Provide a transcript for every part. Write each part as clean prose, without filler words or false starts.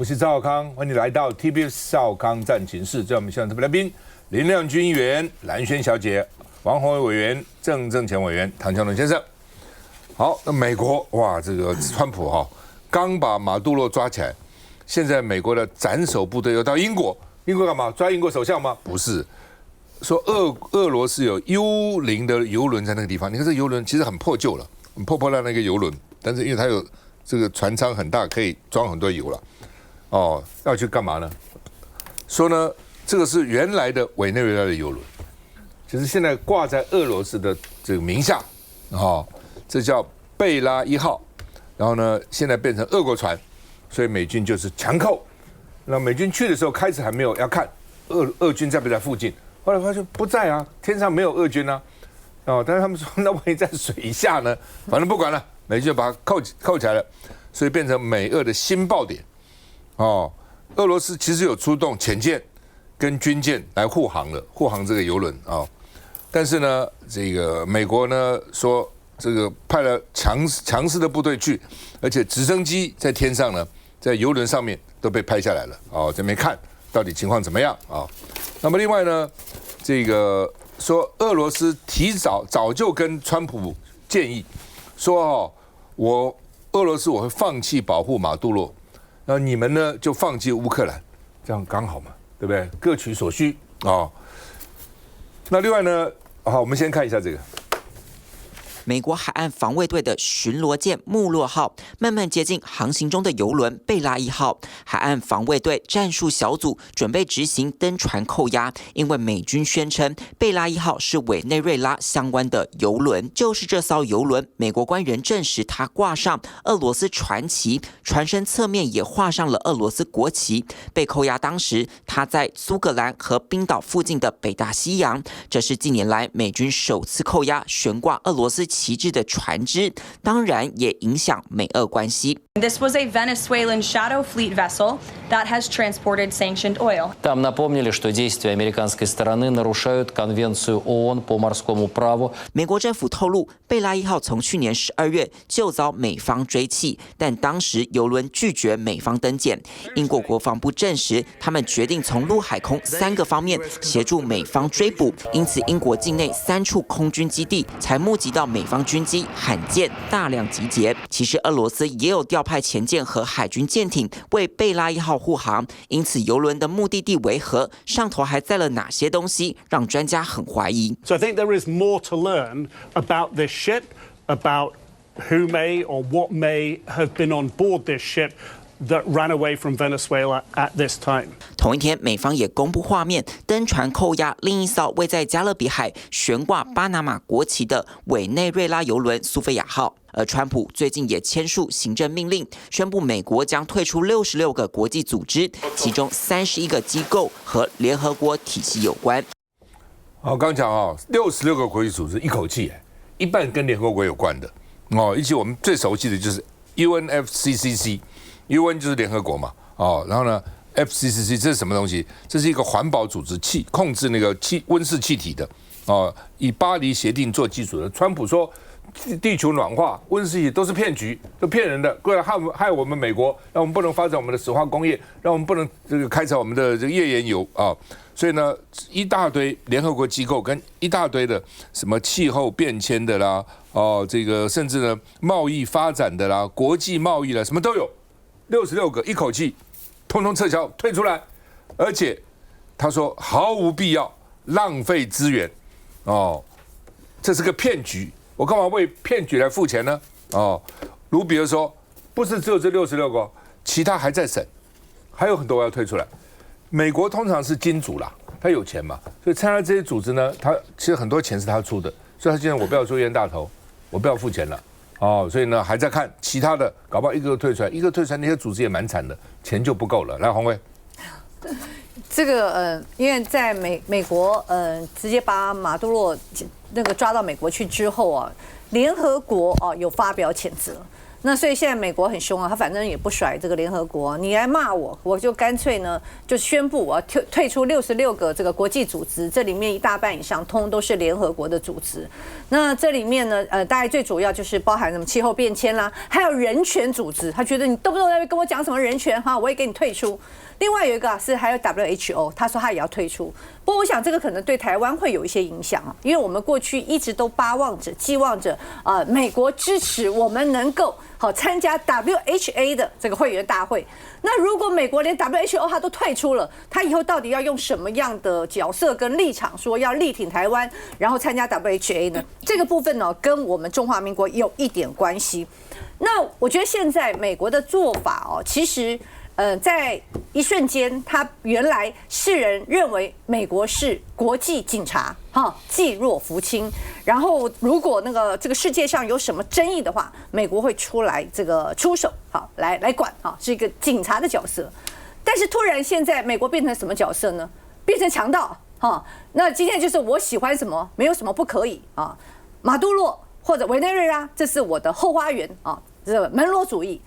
我是赵少康，欢迎来到 TBS 赵康战情室。在我们现场特别来宾，林亮君议员、蓝轩小姐、王宏伟委员、郑正前委员、唐湘龙先生。好，那美国哇，这个川普刚把马杜罗抓起来，现在美国的斩首部队又到英国，英国干嘛？抓英国首相吗？不是，说俄罗斯有幽灵的游轮在那个地方。你看这游轮其实很破旧了，很破烂的一个游轮，但是因为它有这个船舱很大，可以装很多油了。要去干嘛呢？说呢，这个是原来的委内瑞拉的游轮，就是现在挂在俄罗斯的这个名下，这叫贝拉1号，然后呢，现在变成俄国船，所以美军就是强扣。那美军去的时候，开始还没有要看俄军在不在附近，后来发现不在啊，天上没有俄军啊，但是他们说，那万一在水下呢？反正不管了，美军就把它扣起来了，所以变成美俄的新爆点。俄罗斯其实有出动潜舰跟军舰来护航这个游轮但是呢，这个美国呢说这个派了强势的部队去，而且直升机在天上呢，在游轮上面都被拍下来了这边看到底情况怎么样那么另外呢，这个说俄罗斯早就跟川普建议说俄罗斯我会放弃保护马杜罗。那你们呢就放弃乌克兰，这样刚好嘛，对不对？各取所需那另外呢，我们先看一下这个。美国海岸防卫队的巡逻舰穆洛号慢慢接近航行中的游轮贝拉1号，海岸防卫队战术小组准备执行登船扣押，因为美军宣称贝拉1号是委内瑞拉相关的游轮，就是这艘游轮，美国官员证实它挂上俄罗斯船旗，船身侧面也画上了俄罗斯国旗。被扣押当时，它在苏格兰和冰岛附近的北大西洋，这是近年来美军首次扣押悬挂俄罗斯旗帜的船只，当然也影响美俄关系。This was a Venezuelan shadow fleet vessel that has transported sanctioned oil. Там напомнили, что действия американской стороны нарушают Конвенцию ООН по морскому праву. 美国政府透露，贝拉1号从去年12月就遭美方追缉，但当时邮轮拒绝美方登检。英国国防部证实，他们决定从陆海空3个方面协助美方追捕，因此英国境内3处空军基地才募集到美方军机罕见大量集结。其实俄罗斯也有调派潜舰和海军舰艇为贝拉1号护航，因此邮轮的目的地为何，上头还载了哪些东西，让专家很怀疑。So I think there is more to learn about this ship, about who may or what may have been on board this ship that ran away from Venezuela at this time. 同一天，美方也公布画面，登船扣押另一艘位在加勒比海悬挂巴拿马国旗的委内瑞拉邮轮苏菲亚号。而川普最近也签署行政命令，宣布美国将退出66个国际组织，其中31个机构和联合国体系有关。刚讲66个国际组织一口气，一半跟联合国有关的一起我们最熟悉的就是 UNFCCC。UN 就是联合国嘛，然后呢 ，FCCC 这是什么东西？这是一个环保组织，控制那个温室气体的，以巴黎协定做基础的。川普说，地球暖化、温室气体都是骗局，都骗人的，过来害我们美国，让我们不能发展我们的石化工业，让我们不能开采我们的这个页岩油所以呢，一大堆联合国机构跟一大堆的什么气候变迁的啦，这个甚至呢贸易发展的啦、国际贸易啦，什么都有。66个一口气通通撤销退出来，而且他说毫无必要浪费资源这是个骗局，我干嘛为骗局来付钱呢卢比尔说不是只有这66个，其他还在审，还有很多要退出来。美国通常是金主啦，他有钱嘛，所以参加这些组织呢，他其实很多钱是他出的，所以他现在我不要做冤大头，我不要付钱了所以呢还在看其他的，搞不好一个退出来，那些组织也蛮惨的，钱就不够了。来，洪伟，这个因为在美国直接把马杜罗那个抓到美国去之后联合国有发表谴责。那所以现在美国很凶啊，他反正也不甩这个联合国，你来骂我，我就干脆呢就宣布我要退出66个这个国际组织，这里面一大半以上通都是联合国的组织。那这里面呢，大概最主要就是包含什么气候变迁啦，还有人权组织，他觉得你动不动在跟我讲什么人权哈，我也给你退出。另外有一个是还有 WHO， 他说他也要退出。不过我想这个可能对台湾会有一些影响啊，因为我们过去一直都寄望着美国支持我们能够参加 WHA 的这个会员大会。那如果美国连 WHO 他都退出了，他以后到底要用什么样的角色跟立场说要力挺台湾，然后参加 WHA 呢？这个部分呢，跟我们中华民国有一点关系。那我觉得现在美国的做法哦，其实。在一瞬间，他原来世人认为美国是国际警察，济弱扶倾。然后，如果这个世界上有什么争议的话，美国会出来这个出手，来管，是一个警察的角色。但是突然现在美国变成什么角色呢？变成强盗，那今天就是我喜欢什么，没有什么不可以啊。马杜罗或者委内瑞拉，这是我的后花园啊，这个门罗主义。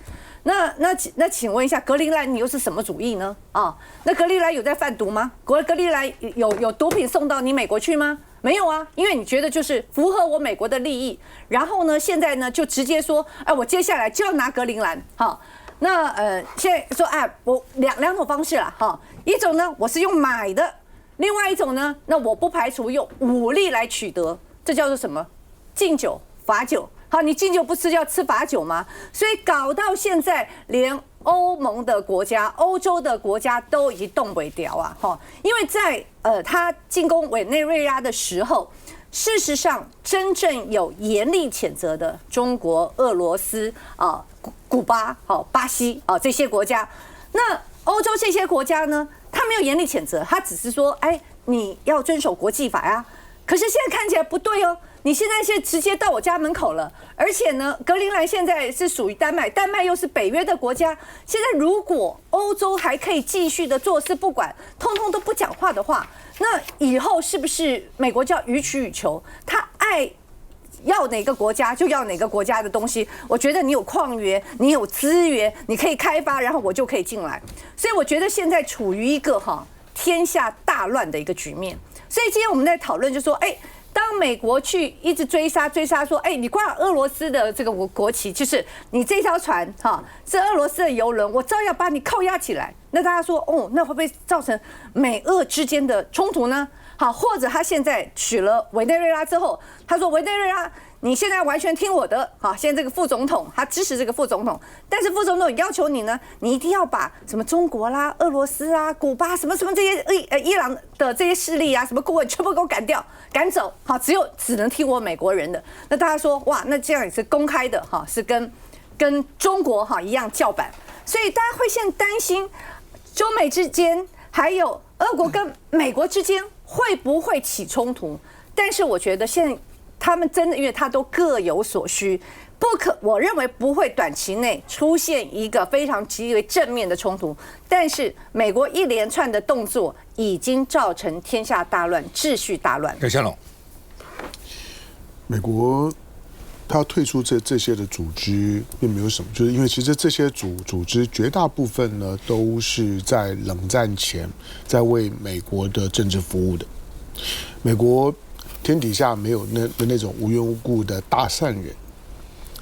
那请问一下，格陵兰你又是什么主义呢？那格陵兰有在贩毒吗？格陵兰有毒品送到你美国去吗？没有啊，因为你觉得就是符合我美国的利益，然后呢，现在呢就直接说，我接下来就要拿格陵兰，那现在说，我两种方式啦，一种呢我是用买的，另外一种呢，那我不排除用武力来取得，这叫做什么？敬酒罚酒。好，你敬酒不吃就要吃罚酒吗？所以搞到现在，连欧盟的国家、欧洲的国家都已经动不了啊！因为在他进攻委内瑞拉的时候，事实上真正有严厉谴责的中国、俄罗斯古巴、巴西这些国家。那欧洲这些国家呢，他没有严厉谴责，他只是说，你要遵守国际法呀。可是现在看起来不对哦。你现在直接到我家门口了，而且呢，格陵兰现在是属于丹麦，丹麦又是北约的国家。现在如果欧洲还可以继续的坐视不管，通通都不讲话的话，那以后是不是美国就要予取予求？他爱要哪个国家就要哪个国家的东西？我觉得你有矿源，你有资源，你可以开发，然后我就可以进来。所以我觉得现在处于一个天下大乱的一个局面。所以今天我们在讨论就说，当美国去一直追杀说，你挂俄罗斯的这个国旗，就是你这条船是俄罗斯的油轮，我照样把你扣押起来。那大家说，那会不会造成美俄之间的冲突呢？好，或者他现在取了委内瑞拉之后，他说委内瑞拉你现在完全听我的，现在这个副总统他支持这个副总统，但是副总统要求你呢，你一定要把什么中国啦、俄罗斯啦、古巴什么这些伊朗的这些势力啊，什么顾问全部给我赶走，只能听我美国人的。那大家说，哇，那这样也是公开的，是跟中国一样叫板，所以大家会现在担心中美之间还有俄国跟美国之间会不会起冲突？但是我觉得现在他们真的，因为他都各有所需，我认为不会短期内出现一个非常极为正面的冲突。但是美国一连串的动作已经造成天下大乱、秩序大乱。夏龙，美国他退出这些的组织，并没有什么，就是因为其实这些组织绝大部分呢都是在冷战前在为美国的政治服务的。美国天底下没有那种无缘无故的大善人。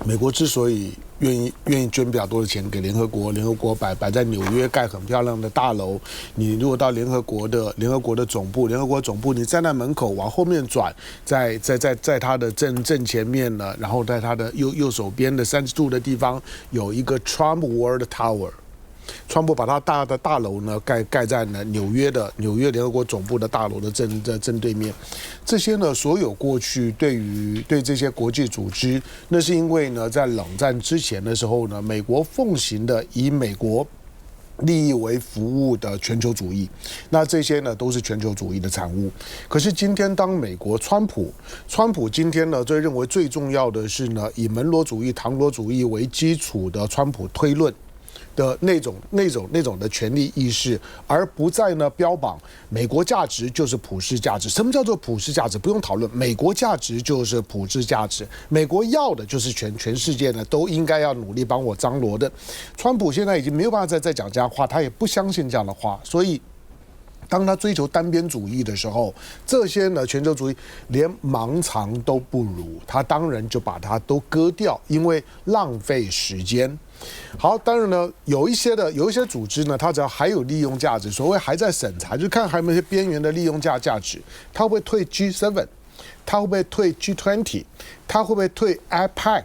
美国之所以愿意捐比较多的钱给联合国，联合国摆在纽约盖很漂亮的大楼。你如果到联合国的总部，你站在门口往后面转，在它的正前面呢，然后在它的右手边的30度的地方有一个 Trump World Tower。川普把他大的大楼呢盖在呢纽约联合国总部的大楼的正对面。这些呢，所有过去对这些国际组织，那是因为呢，在冷战之前的时候呢，美国奉行的以美国利益为服务的全球主义，那这些呢都是全球主义的产物。可是今天当美国川普今天呢，最认为最重要的是呢，以门罗主义、唐罗主义为基础的川普推论。的那种的权利意识，而不再呢标榜美国价值就是普世价值。什么叫做普世价值？不用讨论，美国价值就是普世价值。美国要的就是全世界呢都应该要努力帮我张罗的。川普现在已经没有办法再讲这样话，他也不相信这样的话，所以当他追求单边主义的时候，这些呢全球主义连盲肠都不如，他当然就把它都割掉，因为浪费时间。好，当然呢，有一些组织呢，它只要还有利用价值，所谓还在审查，就看还有没有一些边缘的利用价值，它会不会退 G7， 它会不会退 G20， 它会不会退 APEC，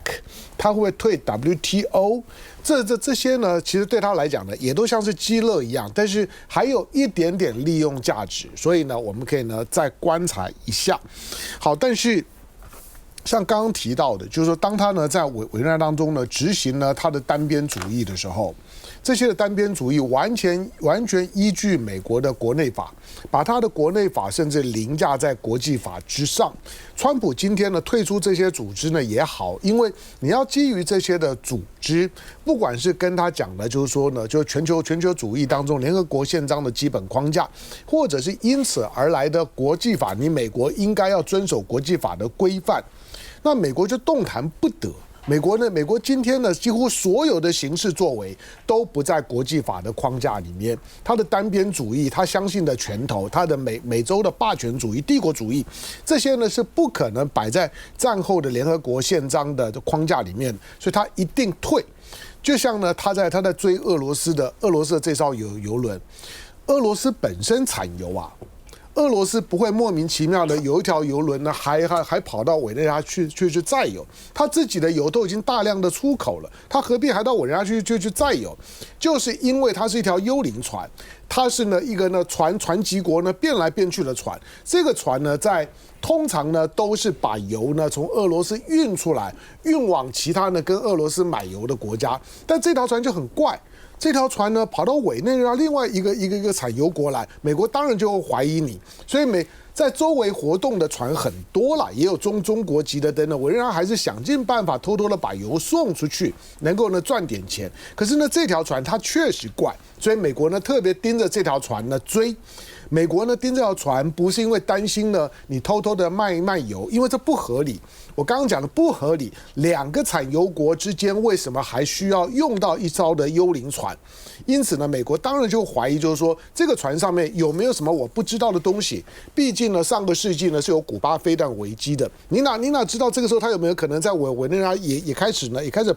它会不会退 WTO？ 这些呢，其实对他来讲呢，也都像是鸡肋一样，但是还有一点点利用价值，所以呢，我们可以呢再观察一下。好，但是像刚刚提到的，就是说，当他呢在委内瑞拉当中呢执行呢他的单边主义的时候，这些的单边主义完全依据美国的国内法，把他的国内法甚至凌驾在国际法之上。川普今天呢退出这些组织呢也好，因为你要基于这些的组织，不管是跟他讲的，就是说呢，就全球主义当中联合国宪章的基本框架，或者是因此而来的国际法，你美国应该要遵守国际法的规范。那美国就动弹不得。美国今天呢，几乎所有的形式作为都不在国际法的框架里面。他的单边主义，他相信的拳头，他的美洲的霸权主义、帝国主义，这些呢是不可能摆在战后的联合国宪章的框架里面，所以他一定退。就像呢，他在追俄罗斯的这艘油轮，俄罗斯本身产油啊。俄罗斯不会莫名其妙的有一条油轮呢，还跑到委内瑞拉去载油，他自己的油都已经大量的出口了，他何必还到委内瑞拉去载油？就是因为它是一条幽灵船，它是呢一个呢船级国呢变来变去的船，这个船呢通常呢都是把油呢从俄罗斯运出来，运往其他呢跟俄罗斯买油的国家，但这条船就很怪。这条船呢跑到委内瑞拉另外一个产油国来，美国当然就会怀疑你，所以在周围活动的船很多了，也有中国籍的等等，委内瑞拉还是想尽办法偷偷的把油送出去，能够呢赚点钱。可是呢这条船它确实怪，所以美国呢特别盯着这条船呢追。美国呢盯这条船不是因为担心呢你偷偷的卖油，因为这不合理。我刚刚讲的不合理，两个产油国之间为什么还需要用到一艘的幽灵船？因此呢，美国当然就怀疑，就是说这个船上面有没有什么我不知道的东西？毕竟呢，上个世纪呢是有古巴飞弹危机的，你哪知道这个时候他有没有可能在委内瑞拉也开始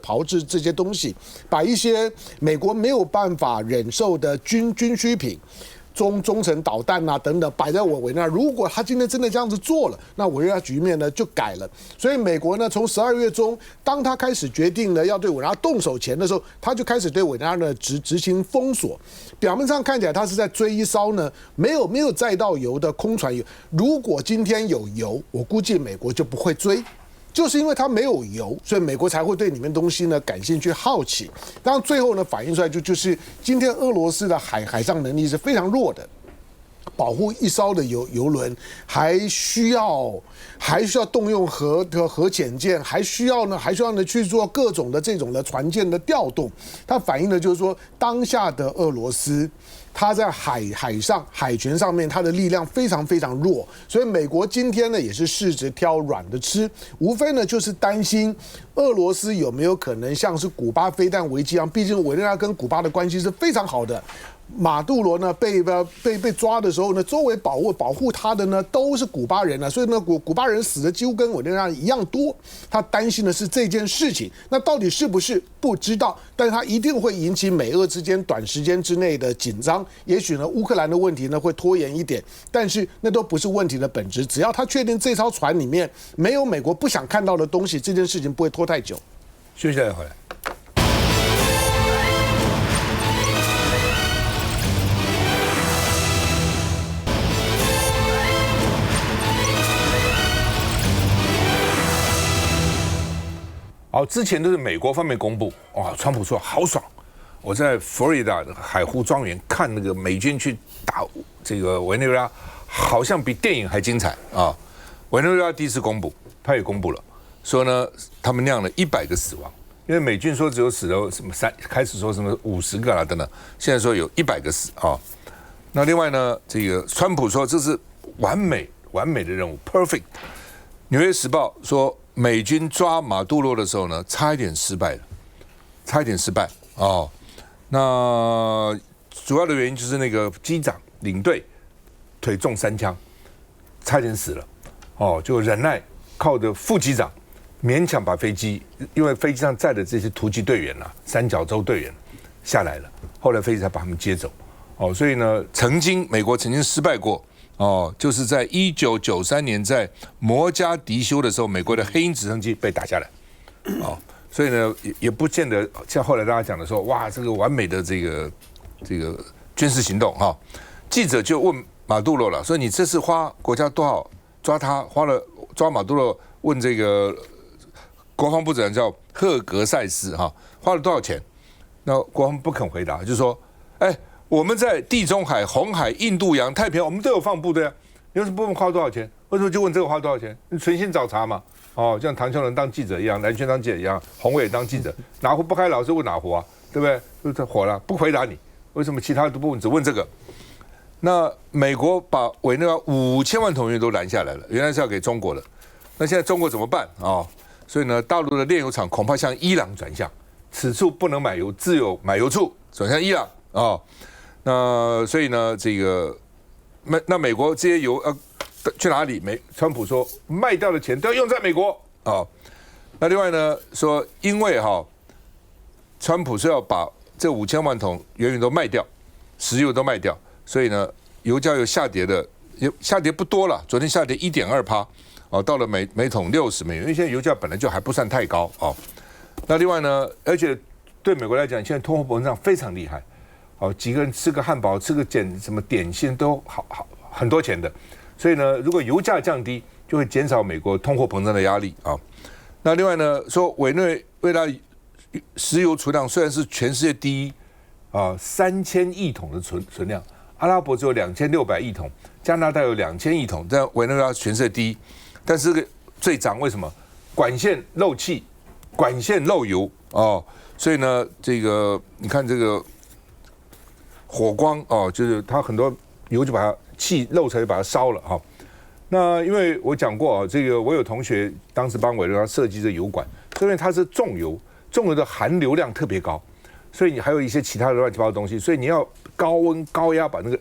炮制这些东西，把一些美国没有办法忍受的军需品。中程导弹啊等等摆在委内瑞拉，如果他今天真的这样子做了，那委内瑞拉局面呢就改了。所以美国呢从12月中，当他开始决定呢要对委内瑞拉动手前的时候，他就开始对委内瑞拉呢执行封锁。表面上看起来他是在追一艘呢没有载到油的空船油。如果今天有油，我估计美国就不会追。就是因为它没有油，所以美国才会对里面东西呢感兴趣、好奇。当然最后呢反映出来就是今天俄罗斯的海上能力是非常弱的，保护一艘的油轮还需要动用核潜舰，还需要呢去做各种的这种的船舰的调动。它反映的就是说当下的俄罗斯。它在海权上面，它的力量非常非常弱，所以美国今天呢也是柿子挑软的吃，无非呢就是担心俄罗斯有没有可能像是古巴飞弹危机一样，毕竟委内瑞拉跟古巴的关系是非常好的。马杜罗呢被抓的时候呢，周围保护他的呢都是古巴人啊，所以呢古巴人死的几乎跟委内瑞拉一样多。他担心的是这件事情，那到底是不是不知道，但是他一定会引起美俄之间短时间之内的紧张。也许呢乌克兰的问题呢会拖延一点，但是那都不是问题的本质。只要他确定这艘船里面没有美国不想看到的东西，这件事情不会拖太久。休息再回来。好，之前都是美国方面公布，哇，川普说好爽，我在佛罗里达的海湖庄园看那个美军去打这个委内瑞拉，好像比电影还精彩啊！委内瑞拉第一次公布，他也公布了，说呢他们酿了100个死亡，因因为美军说只有死了什么开始说什么50个啦等等，现在说有100个死啊。那另外呢，这个川普说这是完美的任务 ，perfect。纽约时报说美军抓马杜罗的时候呢，差一点失败哦。那主要的原因就是那个机长领队腿中3枪，差一点死了哦，就忍耐靠着副机长勉强把飞机，因为飞机上载的这些突击队员啊，三角洲队员下来了，后来飞机才把他们接走哦。所以呢，美国曾经失败过哦，就是在1993年在摩加迪休的时候，美国的黑鹰直升机被打下来哦。所以呢，也不见得像后来大家讲的说，哇，这个完美的这个军事行动哈。记者就问马杜罗了，说你这次花国家多少抓他，花了抓马杜罗，问这个国防部长叫赫格塞斯哈，花了多少钱？那国防部不肯回答，就说，哎，我们在地中海、红海、印度洋、太平洋，我们都有放部队啊，你为什么不问花多少钱？为什么就问这个花多少钱？你存心找茬嘛。哦，像唐秋仁当记者一样，蓝轩当记者一样，洪伟当记者，哪壶不开老是问哪壶啊，对不对？就火了，不回答你，为什么其他都不问，只问这个？那美国把委内瑞拉5000万桶油都拦下来了，原来是要给中国的，那现在中国怎么办啊？所以呢，大陆的炼油厂恐怕向伊朗转向，此处不能买油，自有买油处，转向伊朗啊。那所以呢，这个那美国这些油去哪里？川普说卖掉的钱都要用在美国啊。那另外呢说，因为川普是要把这5000万桶原油都卖掉，石油都卖掉，所以呢油价又下跌不多了，昨天下跌1.2%哦，到了每桶60美元，因为现在油价本来就还不算太高哦。那另外呢，而且对美国来讲，现在通货膨胀非常厉害哦，几个人吃个汉堡、吃个什么点心都好很多钱的。所以呢，如果油价降低，就会减少美国通货膨胀的压力啊。那另外呢，说委内瑞拉石油储量虽然是全世界第一啊，3000亿桶的存量，阿拉伯只有2600亿桶，加拿大有2000亿桶，但委内瑞拉全世界第一，但是这个最涨为什么？管线漏气，管线漏油哦，所以呢，这个你看这个火光哦，就是它很多油就把它气漏出来，把它烧了哈。那因为我讲过啊，这个我有同学当时帮委内瑞拉设计这油管，因为它是重油的含硫量特别高，所以你还有一些其他的乱七八糟的东西，所以你要高温高压把那个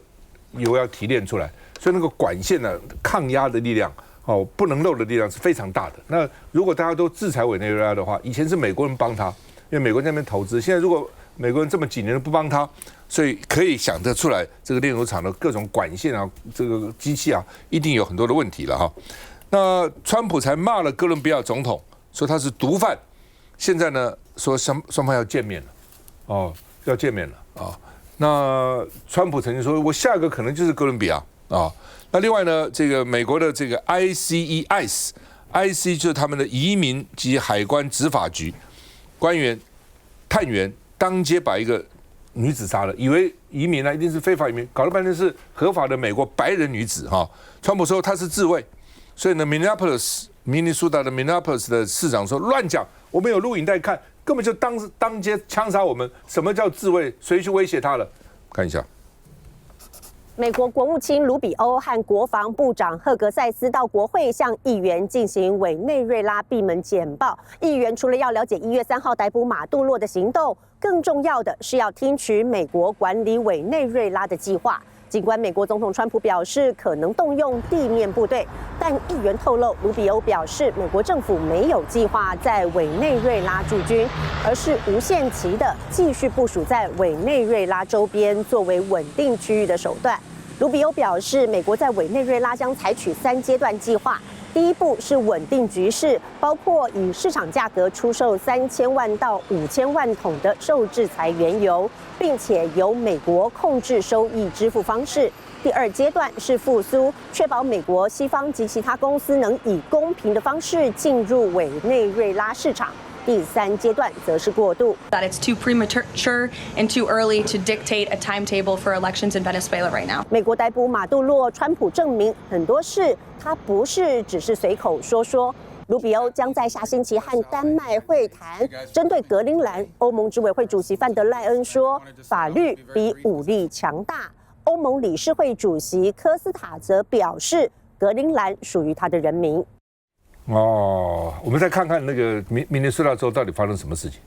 油要提炼出来，所以那个管线呢抗压的力量哦，不能漏的力量是非常大的。那如果大家都制裁委内瑞拉的话，以前是美国人帮他，因为美国在那边投资，现在如果美国人这么几年都不帮他，所以可以想得出来，这个炼油厂的各种管线啊，这个机器啊，一定有很多的问题了哈。那川普才骂了哥伦比亚总统，说他是毒贩，现在呢说双方要见面了，哦，要见面了啊。那川普曾经说，我下一个可能就是哥伦比亚啊。那另外呢，这个美国的这个 ICE 就是他们的移民及海关执法局官员探员当街把一个女子杀了，以为移民呢一定是非法移民，搞了半天是合法的美国白人女子哈。川普说她是自卫，所以呢明尼苏达的 Minneapolis 的市长说乱讲，我们有录影带看，根本就当街枪杀我们。什么叫自卫？谁去威胁他了？看一下。美国国务卿卢比欧和国防部长赫格塞斯到国会向议员进行委内瑞拉闭门简报。议员除了要了解1月3号逮捕马杜洛的行动，更重要的是要听取美国管理委内瑞拉的计划。尽管美国总统川普表示可能动用地面部队，但议员透露，卢比欧表示美国政府没有计划在委内瑞拉驻军，而是无限期的继续部署在委内瑞拉周边，作为稳定区域的手段。卢比欧表示，美国在委内瑞拉将采取3阶段计划。第一步是稳定局势，包括以市场价格出售3000万到5000万桶的受制裁原油，并且由美国控制收益支付方式。第二阶段是复苏，确保美国、西方及其他公司能以公平的方式进入委内瑞拉市场。第3阶段则是过渡。That it's too premature and too early to dictate a timetable for elections in Venezuela right now. 美国逮捕马杜洛，川普证明很多事他不是只是随口说说。卢比欧将在下星期和丹麦会谈。针对格陵兰，欧盟执委会主席范德赖恩说，法律比武力强大。欧盟理事会主席科斯塔则表示，格陵兰属于他的人民。哦，我们再看看那个明尼苏达州到底发生什么事情。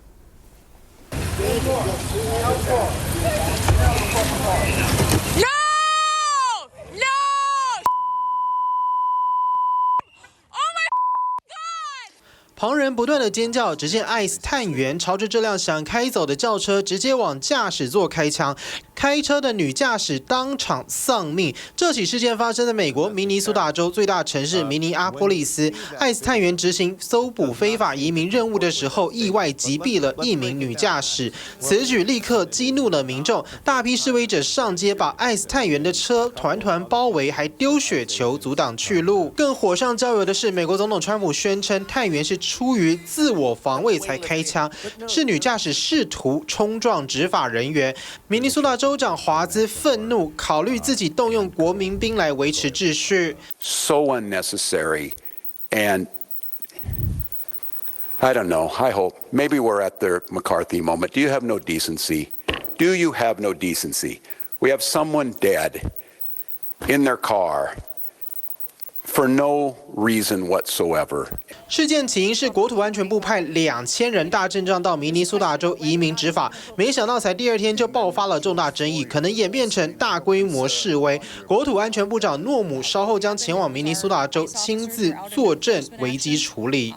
旁人不断的尖叫，只见 ICE 探员朝着这辆想开走的轿车直接往驾驶座开枪，开车的女驾驶当场丧命。这起事件发生在美国明尼苏达州最大城市明尼阿波利斯，ICE 探员执行搜捕非法移民任务的时候，意外击毙了一名女驾驶。此举立刻激怒了民众，大批示威者上街把 ICE 探员的车团团包围，还丢雪球阻挡去路。更火上浇油的是，美国总统川普宣称探员是出于自我防卫才开枪，是女驾驶试图冲撞执法人员。明尼苏达州长华兹愤怒，考虑自己动用国民兵来维持秩序。So unnecessary, and I don't know. I hope maybe we're at the McCarthy moment. Do you have no decency? Do you have no decency? We have someone dead in their car.For no reason whatsoever. 事件起因是国土安全部派2000人大阵仗到明尼苏达州移民执法，没想到才第2天就爆发了重大争议，可能演变成大规模示威。国土安全部长诺姆稍后将前往明尼苏达州亲自坐镇危机处理。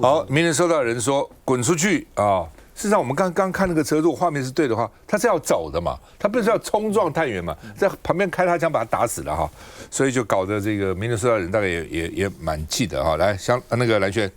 好，明尼苏达人说滚出去啊！事实上，我们刚看那个车，如果画面是对的话，他是要走的嘛，他不是要冲撞探员嘛，在旁边开他枪把他打死了哈，所以就搞得这个明尼苏达人大概也蛮气的哈。来，那个蓝轩。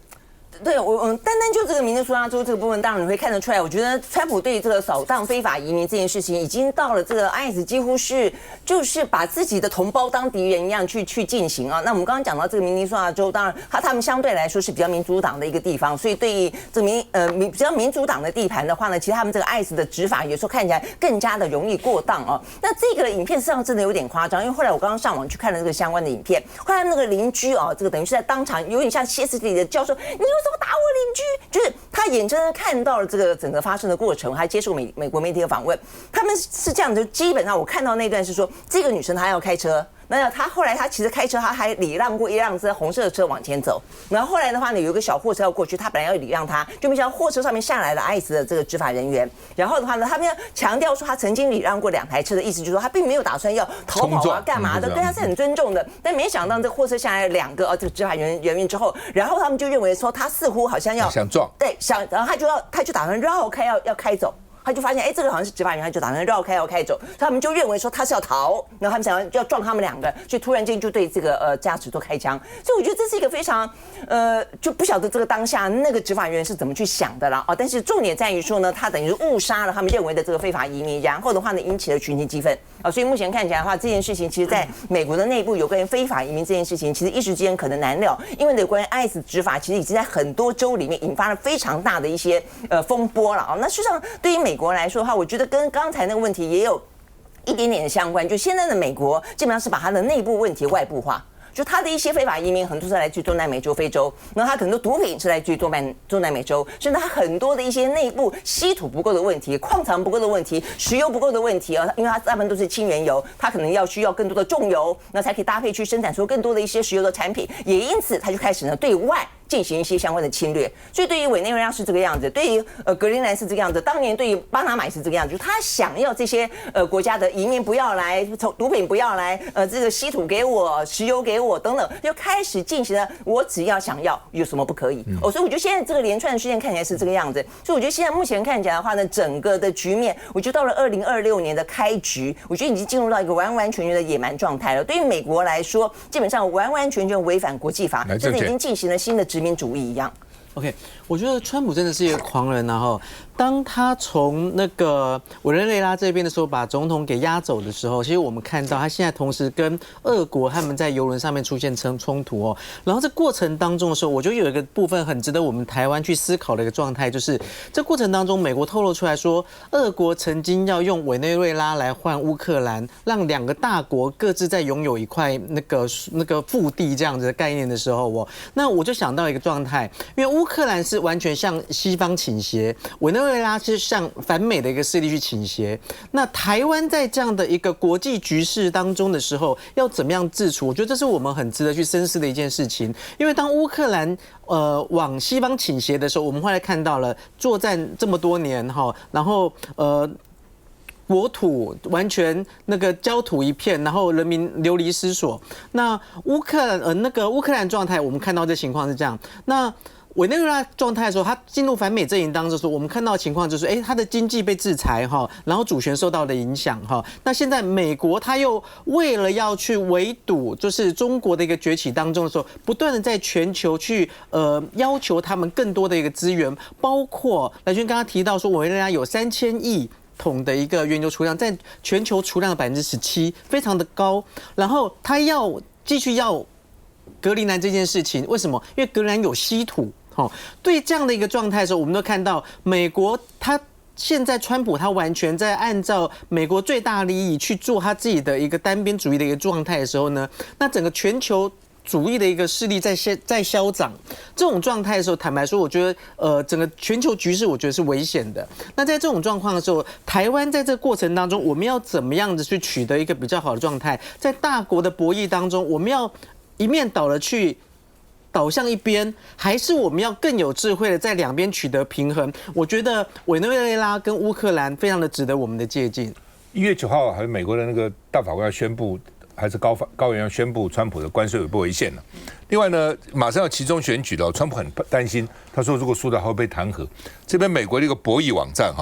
对单就这个明尼苏达州这个部分，当然你会看得出来，我觉得川普对这个扫荡非法移民这件事情，已经到了这个ICE几乎是就是把自己的同胞当敌人一样去进行啊。那我们刚刚讲到这个明尼苏达州，当然他们相对来说是比较民主党的一个地方，所以对于这个比较民主党的地盘的话呢，其实他们这个ICE的执法有时候看起来更加的容易过当啊。那这个影片事实上真的有点夸张，因为后来我刚刚上网去看了这个相关的影片，后来那个邻居啊，这个等于是在当场有点像歇斯底里的叫说，你为什么打我邻居？就是他眼睁睁看到了这个整个发生的过程，还接受美国媒体的访问。他们是这样的，基本上我看到那段是说，这个女生她要开车，那她后来她其实开车，她还礼让过一辆红色的车往前走。然后后来的话呢，有一个小货车要过去，她本来要礼让她，就没想到货车上面下来了ICE的这个执法人员。然后的话呢，他们要强调说他曾经礼让过2台车的意思，就是说他并没有打算要逃跑啊干嘛的，对他是很尊重的。但没想到这个货车下来2个这个执法人员之后，然后他们就认为说他似乎好像要想撞，对，然后他就打算绕开要开走。他就发现，这个好像是执法员，他就打算绕开要开走，他们就认为说他是要逃，然后他们想要撞他们2个，所以突然间就对这个驾驶座开枪。所以我觉得这是一个非常就不晓得这个当下那个执法员是怎么去想的啦啊。但是重点在于说呢，他等于是误杀了他们认为的这个非法移民，然后的话呢引起了群情激愤啊。所以目前看起来的话，这件事情其实在美国的内部有关于非法移民这件事情，其实一时之间可能难料，因为有关于ICE执法其实已经在很多州里面引发了非常大的一些风波了啊。那事实上对于美国来说的话，我觉得跟刚才那个问题也有一点点的相关。就现在的美国基本上是把它的内部问题外部化，就它的一些非法移民很多是来自中南美洲、非洲，然后它很多毒品是来自于中南美洲，甚至它很多的一些内部稀土不够的问题、矿藏不够的问题、石油不够的问题啊，因为它大部分都是轻原油，它可能需要更多的重油，那才可以搭配去生产出更多的一些石油的产品，也因此它就开始呢对外进行一些相关的侵略。所以对于委内瑞拉是这个样子，对于格陵兰是这个样子，当年对于巴拿马是这个样子，就是他想要这些国家的移民不要来，毒品不要来，这个稀土给我，石油给我等等，就开始进行了我只要想要有什么不可以所以我觉得现在这个连串的事件看起来是这个样子。所以我觉得现在目前看起来的话呢，整个的局面，我觉得到了2026年的开局，我觉得已经进入到一个完完全全的野蛮状态了。对于美国来说，基本上完完全全违反国际法，甚至已经进行了新的殖民主义一样。OK，我觉得川普真的是一个狂人，然后当他从那个委内瑞拉这边的时候，把总统给押走的时候，其实我们看到他现在同时跟俄国他们在邮轮上面出现冲突哦。然后这过程当中的时候，我觉得有一个部分很值得我们台湾去思考的一个状态，就是这过程当中，美国透露出来说，俄国曾经要用委内瑞拉来换乌克兰，让两个大国各自在拥有一块那个腹地这样子的概念的时候，那我就想到一个状态，因为乌克兰是完全向西方倾斜，委内瑞拉是向反美的一个势力去倾斜。那台湾在这样的一个国际局势当中的时候，要怎么样自处？我觉得这是我们很值得去深思的一件事情。因为当乌克兰往西方倾斜的时候，我们后来看到了作战这么多年哈，然后国土完全那个焦土一片，然后人民流离失所。那乌克兰状态，我们看到这情况是这样。那委内瑞拉状态的时候，他进入反美阵营当中的时候，我们看到的情况就是，他的经济被制裁哈，然后主权受到的影响哈。那现在美国他又为了要去围堵，就是中国的一个崛起当中的时候，不断的在全球去要求他们更多的一个资源，包括来军刚刚提到说，委内瑞拉有3000亿桶的一个原油储量，在全球储量的17%，非常的高。然后他要继续要格陵兰这件事情，为什么？因为格陵兰有稀土。对这样的一个状态的时候，我们都看到美国他现在川普他完全在按照美国最大利益去做他自己的一个单边主义的一个状态的时候呢，那整个全球主义的一个势力在消长，这种状态的时候，坦白说，我觉得整个全球局势我觉得是危险的。那在这种状况的时候，台湾在这个过程当中，我们要怎么样子去取得一个比较好的状态？在大国的博弈当中，我们要一面倒的去倒向一边，还是我们要更有智慧的在两边取得平衡？我觉得委内瑞拉跟乌克兰非常的值得我们的借鉴。1月9号，还有美国的那个大法官要宣布，还是高院要宣布川普的关税有不违宪了。另外呢，马上要期中选举了，川普很担心，他说如果输了他会被弹劾。这边美国的一个博弈网站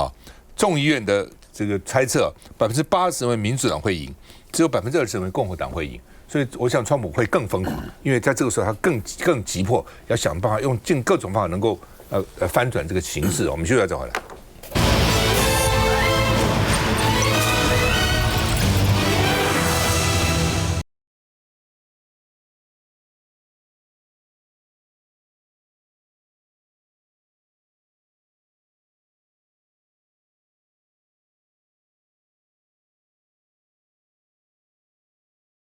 众议院的这个猜测，80%认为民主党会赢，只有20%认为共和党会赢。所以我想川普会更疯狂，因为在这个时候他更急迫，要想办法用尽各种方法能够翻转这个形势。我们休息再回来。